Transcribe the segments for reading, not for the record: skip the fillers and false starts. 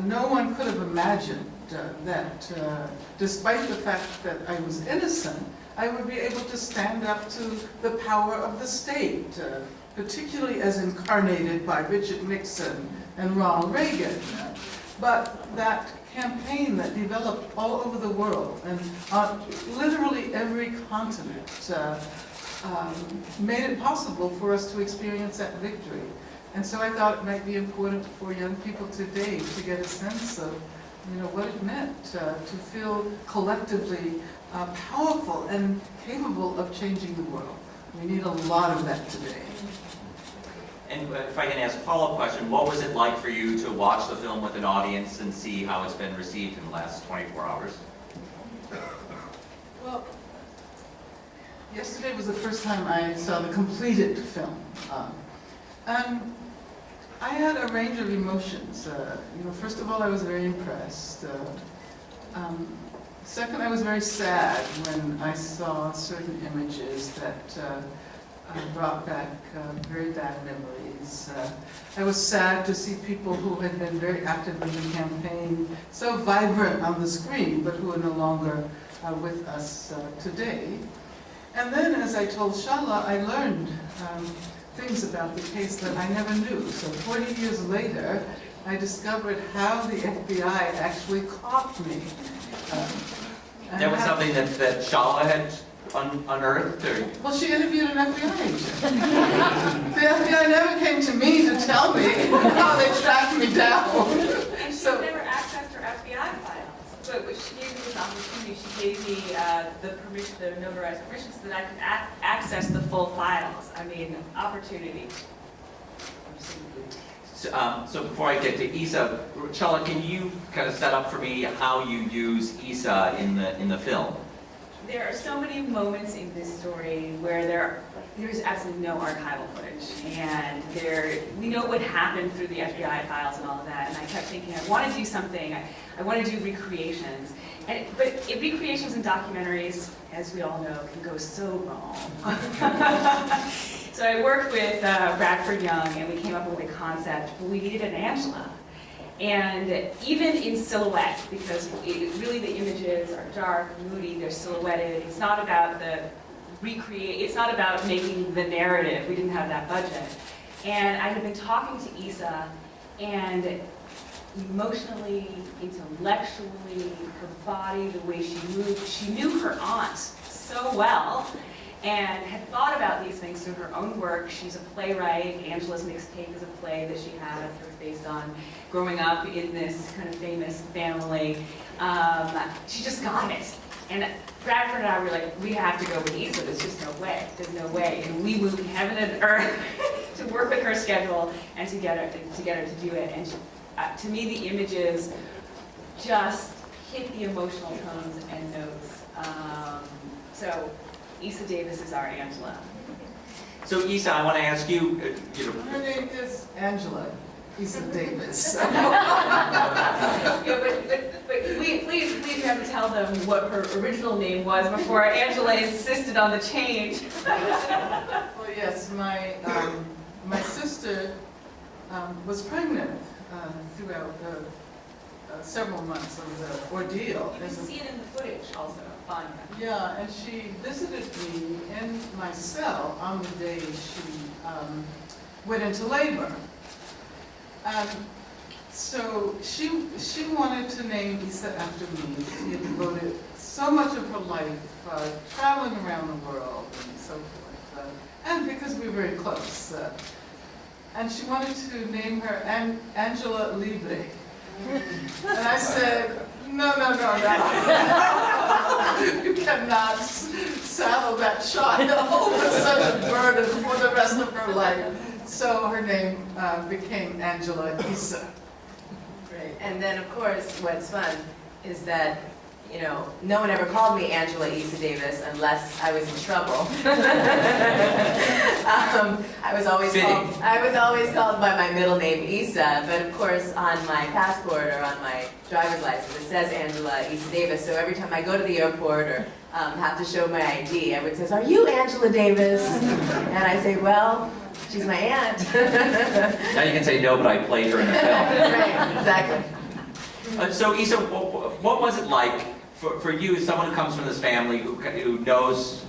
no one could have imagined that despite the fact that I was innocent, I would be able to stand up to the power of the state, particularly as incarnated by Richard Nixon and Ronald Reagan. But that campaign that developed all over the world and on literally every continent made it possible for us to experience that victory. And so I thought it might be important for young people today to get a sense of, what it meant to feel collectively powerful and capable of changing the world. We need a lot of that today. And if I can ask a follow-up question, what was it like for you to watch the film with an audience and see how it's been received in the last 24 hours? Well, yesterday was the first time I saw the completed film. And I had a range of emotions. First of all, I was very impressed. Second, I was very sad when I saw certain images that brought back very bad memories. I was sad to see people who had been very active in the campaign, so vibrant on the screen, but who are no longer with us today. And then, as I told Shola, I learned things about the case that I never knew. So 40 years later, I discovered how the FBI actually caught me. That was something that Shola had unearthed? Or? Well, she interviewed an FBI agent. The FBI never came to me to tell me how they tracked me down. And she never accessed her FBI files. But she gave me this opportunity. She gave me the permission, the notarized permission, so that I could access the full files. I mean, opportunity. So before I get to Eisa, Shola, can you kind of set up for me how you use Eisa in the film? There are so many moments in this story where there's absolutely no archival footage, and we know what happened through the FBI files and all of that. And I kept thinking, I want to do something. I want to do recreations, but recreations and documentaries, as we all know, can go so wrong. So I worked with Bradford Young, and we came up with a concept. We needed an Angela. And even in silhouette, because really the images are dark, moody, they're silhouetted. It's not about it's not about making the narrative. We didn't have that budget. And I had been talking to Eisa, and emotionally, intellectually, her body, the way she moved, she knew her aunt so well, and had thought about these things through her own work. She's a playwright. Angela's Mixtape is a play that she has that was based on growing up in this kind of famous family. She just got it. And Bradford and I were like, we have to go with Eisa. There's just no way. There's no way. And we moved heaven and earth to work with her schedule and to get her to do it. And to me, the images just hit the emotional tones and notes. So Eisa Davis is our Angela. So Eisa, I want to ask you, Her name is Angela Eisa Davis. Yeah, but please you have to tell them what her original name was before Angela insisted on the change. Well, yes, my sister was pregnant throughout several months of the ordeal. You can see it in the footage also. Fun. Yeah, and she visited me in my cell on the day she went into labor. So she wanted to name Eisa after me. She had devoted so much of her life traveling around the world and so forth, and because we were very close. And she wanted to name her Angela Libre. And I said, no. You cannot saddle that child with such a burden for the rest of her life. So her name became Angela Eisa. Great. And then, of course, what's fun is that, no one ever called me Angela Eisa Davis unless I was in trouble. I was always called by my middle name, Eisa, but of course on my passport or on my driver's license it says Angela Eisa Davis, so every time I go to the airport or have to show my ID, everyone says, "Are you Angela Davis?" And I say, "Well, she's my aunt." now you can say no, but I played her in the film. Right, exactly. So Eisa, what was it like for you, someone who comes from this family, who knows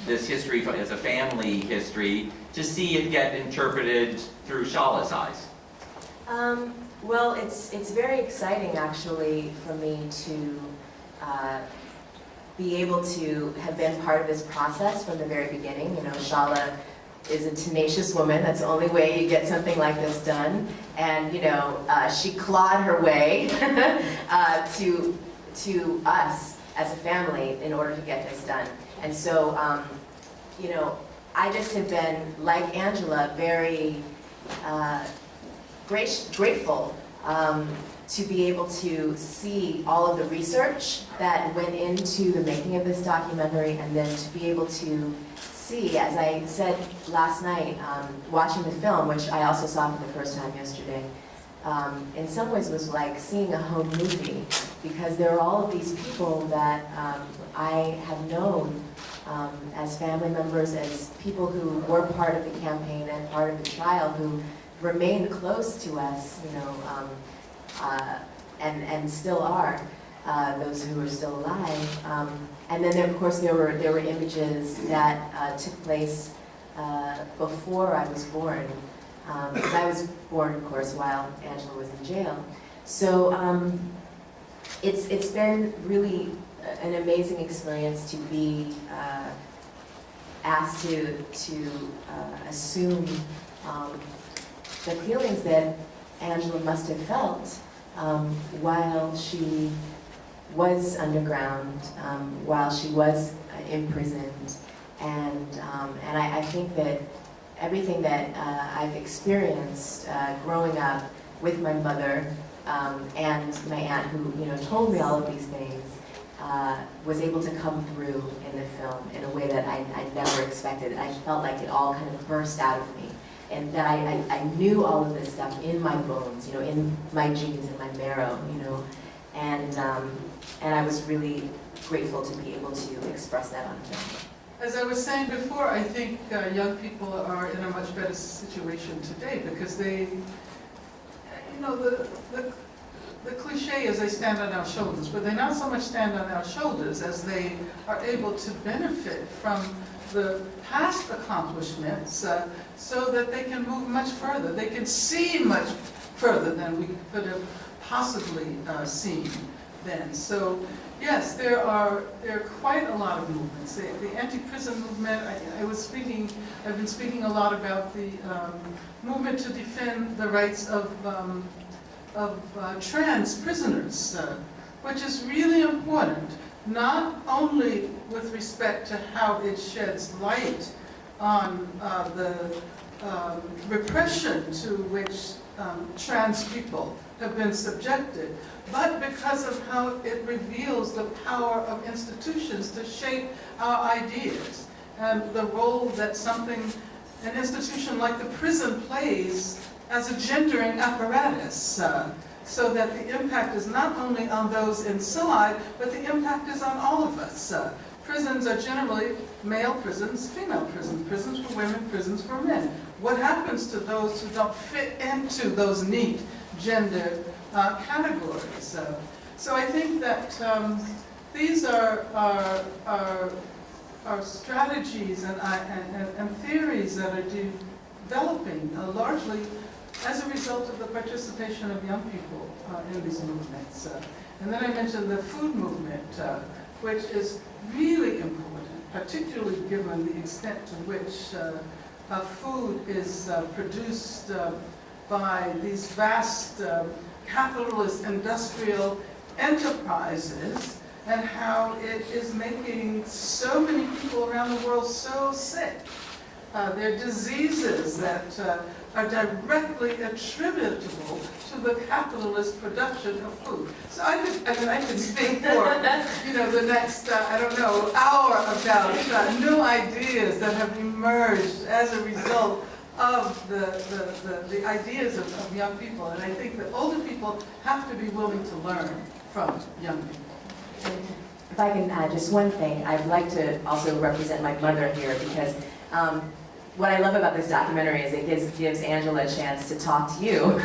this history as a family history, to see it get interpreted through Shola's eyes? Well, it's very exciting actually for me to be able to have been part of this process from the very beginning. You know, Shola is a tenacious woman. That's the only way you get something like this done. And you know, she clawed her way to us as a family in order to get this done. And so, you know, I just have been, like Angela, very grateful to be able to see all of the research that went into the making of this documentary, and then to be able to see, as I said last night, watching the film, which I also saw for the first time yesterday, in some ways was like seeing a home movie, because there are all of these people that I have known as family members, as people who were part of the campaign and part of the trial, who remained close to us, you know, and still are, those who are still alive. And then, of course, there were images that took place before I was born, because I was born, of course, while Angela was in jail. So it's been really an amazing experience to be asked to assume the feelings that Angela must have felt while she was underground, while she was imprisoned, and I think that everything that I've experienced growing up with my mother and my aunt, who told me all of these things, was able to come through in the film in a way that I never expected. I felt like it all kind of burst out of me, and that I knew all of this stuff in my bones, in my genes, in my marrow, and I was really grateful to be able to express that on film. As I was saying before, I think young people are in a much better situation today because they, the cliche is they stand on our shoulders, but they not so much stand on our shoulders as they are able to benefit from the past accomplishments so that they can move much further. They can see much further than we could have possibly seen then. So yes, there are quite a lot of movements. The anti-prison movement, I've been speaking a lot about the movement to defend the rights of trans prisoners, which is really important, not only with respect to how it sheds light on the repression to which trans people have been subjected, but because of how it reveals the power of institutions to shape our ideas and the role that an institution like the prison plays as a gendering apparatus, so that the impact is not only on those inside, but the impact is on all of us. Prisons are generally male prisons, female prisons, prisons for women, prisons for men. What happens to those who don't fit into those neat gender categories? So I think that these are strategies and theories that are developing largely as a result of the participation of young people in these movements. And then I mentioned the food movement, which is really important, particularly given the extent to which food is produced by these vast capitalist industrial enterprises, and how it is making so many people around the world so sick. There are diseases that are directly attributable to the capitalist production of food. So I could speak for the next hour about new ideas that have emerged as a result of the ideas of young people, and I think that older people have to be willing to learn from young people. If I can add just one thing, I'd like to also represent my mother here, because what I love about this documentary is it gives Angela a chance to talk to you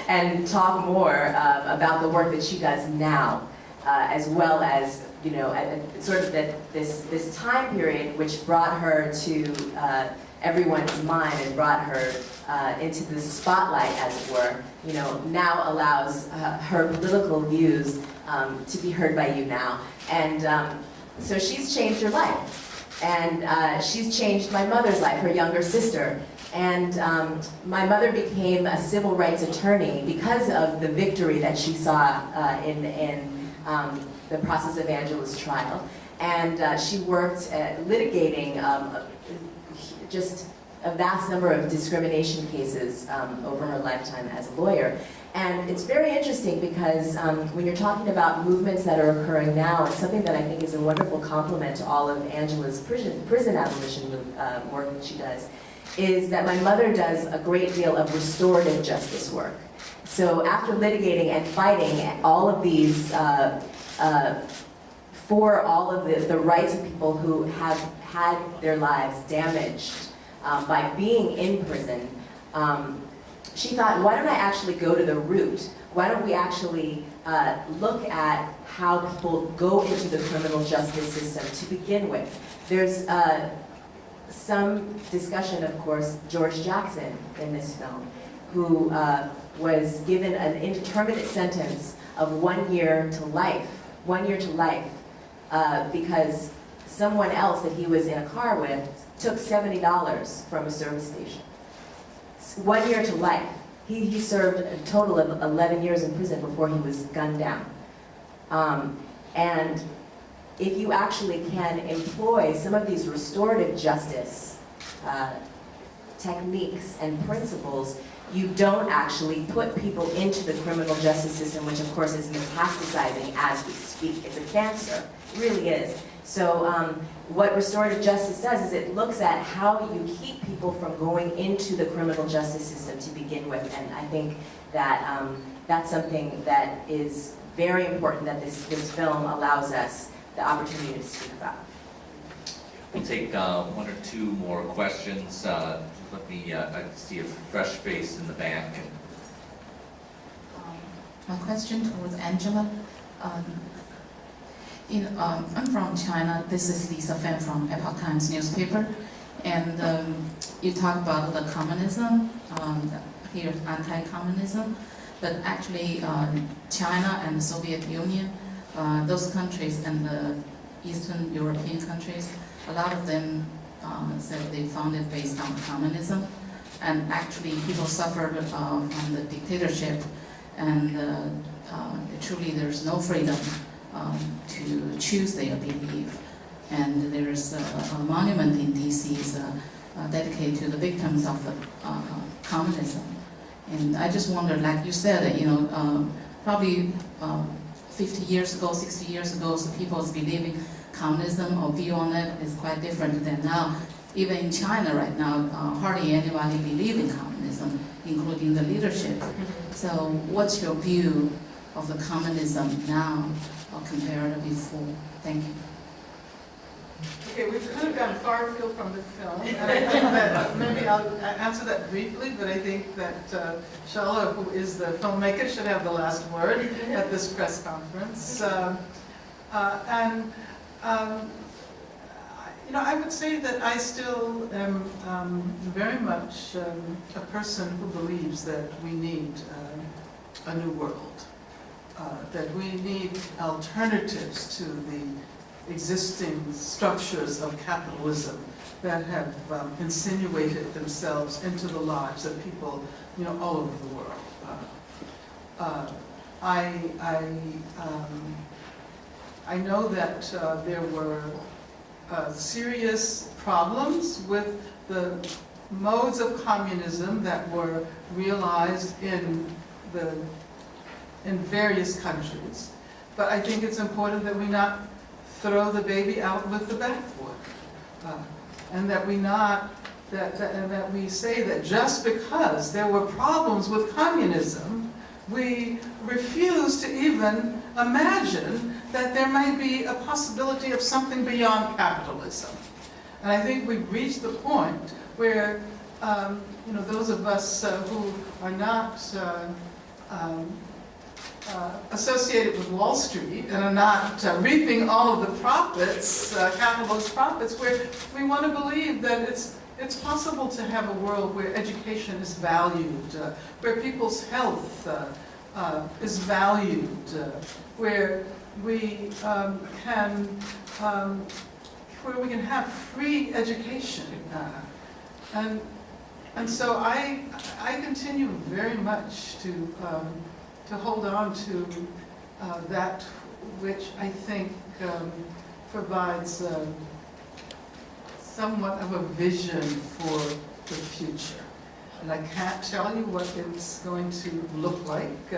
and talk more about the work that she does now, as well as, you know, sort of this time period which brought her to everyone's mind and brought her into the spotlight, as it were, you know, now allows her political views to be heard by you now. And so she's changed her life. And she's changed my mother's life, her younger sister. And my mother became a civil rights attorney because of the victory that she saw in the process of Angela's trial. And she worked at litigating just a vast number of discrimination cases over her lifetime as a lawyer. And it's very interesting because when you're talking about movements that are occurring now, and something that I think is a wonderful complement to all of Angela's prison abolition work that she does, is that my mother does a great deal of restorative justice work. So after litigating and fighting all of these, for all of the rights of people who have had their lives damaged by being in prison, she thought, why don't I actually go to the root? Why don't we actually look at how people go into the criminal justice system to begin with? There's some discussion, of course, George Jackson in this film, who was given an indeterminate sentence of 1 year to life, because someone else that he was in a car with took $70 from a service station. 1 year to life. He served a total of 11 years in prison before he was gunned down. And if you actually can employ some of these restorative justice techniques and principles, you don't actually put people into the criminal justice system, which of course is metastasizing as we speak. It's a cancer, it really is. So what restorative justice does is it looks at how you keep people from going into the criminal justice system to begin with, and I think that that's something that is very important that this film allows us the opportunity to speak about. We'll take one or two more questions. Let me, I see a fresh face in the back. My question towards Angela. I'm from China. This is Lisa Fan from Epoch Times newspaper. And you talk about the communism, here anti-communism, but actually China and the Soviet Union, those countries and the Eastern European countries, a lot of them said they founded based on communism. And actually people suffered from the dictatorship, and truly there's no freedom to choose their belief. And there's a monument in DC dedicated to the victims of the communism. And I just wonder, like you said, probably 50 years ago, 60 years ago, so people's believing communism or view on it is quite different than now. Even in China right now, hardly anybody believes in communism, including the leadership. So what's your view of the communism now compared to before? Thank you. Okay, we've kind of gone far afield from the film, and I think that maybe I'll answer that briefly, but I think that Shola, who is the filmmaker, should have the last word at this press conference. I would say that I still am very much a person who believes that we need a new world, that we need alternatives to the existing structures of capitalism that have insinuated themselves into the lives of people, all over the world. I know that there were serious problems with the modes of communism that were realized in various countries. But I think it's important that we not throw the baby out with the bathwater, and that we say that just because there were problems with communism, we refuse to even imagine that there might be a possibility of something beyond capitalism. And I think we've reached the point where, those of us who are not associated with Wall Street and are not reaping all of the profits, capitalist profits, where we want to believe that it's possible to have a world where education is valued, where people's health is valued, where we can have free education, and so I continue very much to hold on to that which I think provides somewhat of a vision for the future. And I can't tell you what it's going to look like,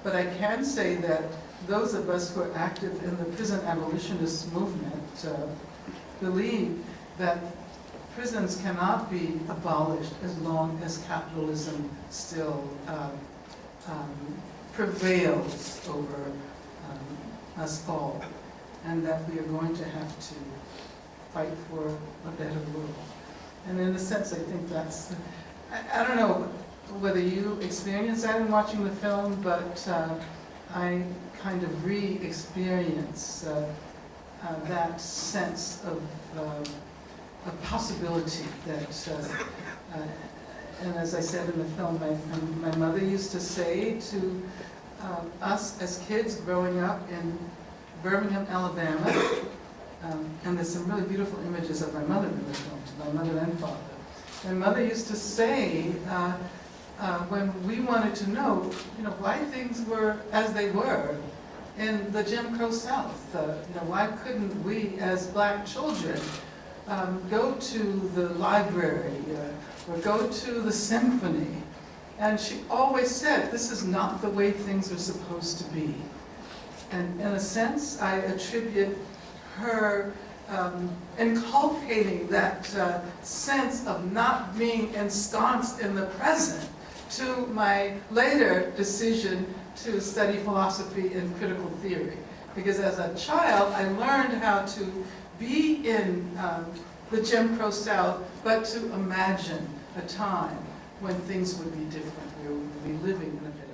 but I can say that those of us who are active in the prison abolitionist movement believe that prisons cannot be abolished as long as capitalism still prevails over us all, and that we are going to have to fight for a better world. And in a sense, I think that's, I don't know whether you experienced that in watching the film, but I kind of re-experience that sense of possibility that, and as I said in the film, my mother used to say to us as kids growing up in Birmingham, Alabama, and there's some really beautiful images of my mother in the film, to my mother and father. My mother used to say, when we wanted to know, why things were as they were in the Jim Crow South, why couldn't we as black children go to the library or go to the symphony? And she always said, this is not the way things are supposed to be. And in a sense, I attribute her inculcating that sense of not being ensconced in the present to my later decision to study philosophy and critical theory. Because as a child, I learned how to be in the Jim Crow South, but to imagine a time when things would be different, where we would be living in a better